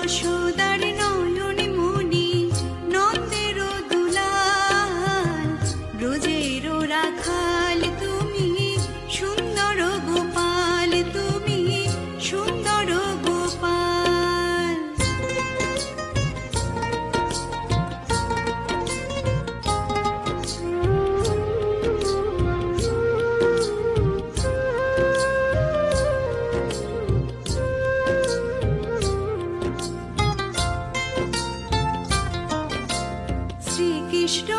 যশোদার নয়ন মণি নন্দের দুলাল, ব্রজের রাখাল তুমি সুন্দর গোপাল, তুমি সুন্দর গোপাল। শ্রীকৃষ্ণ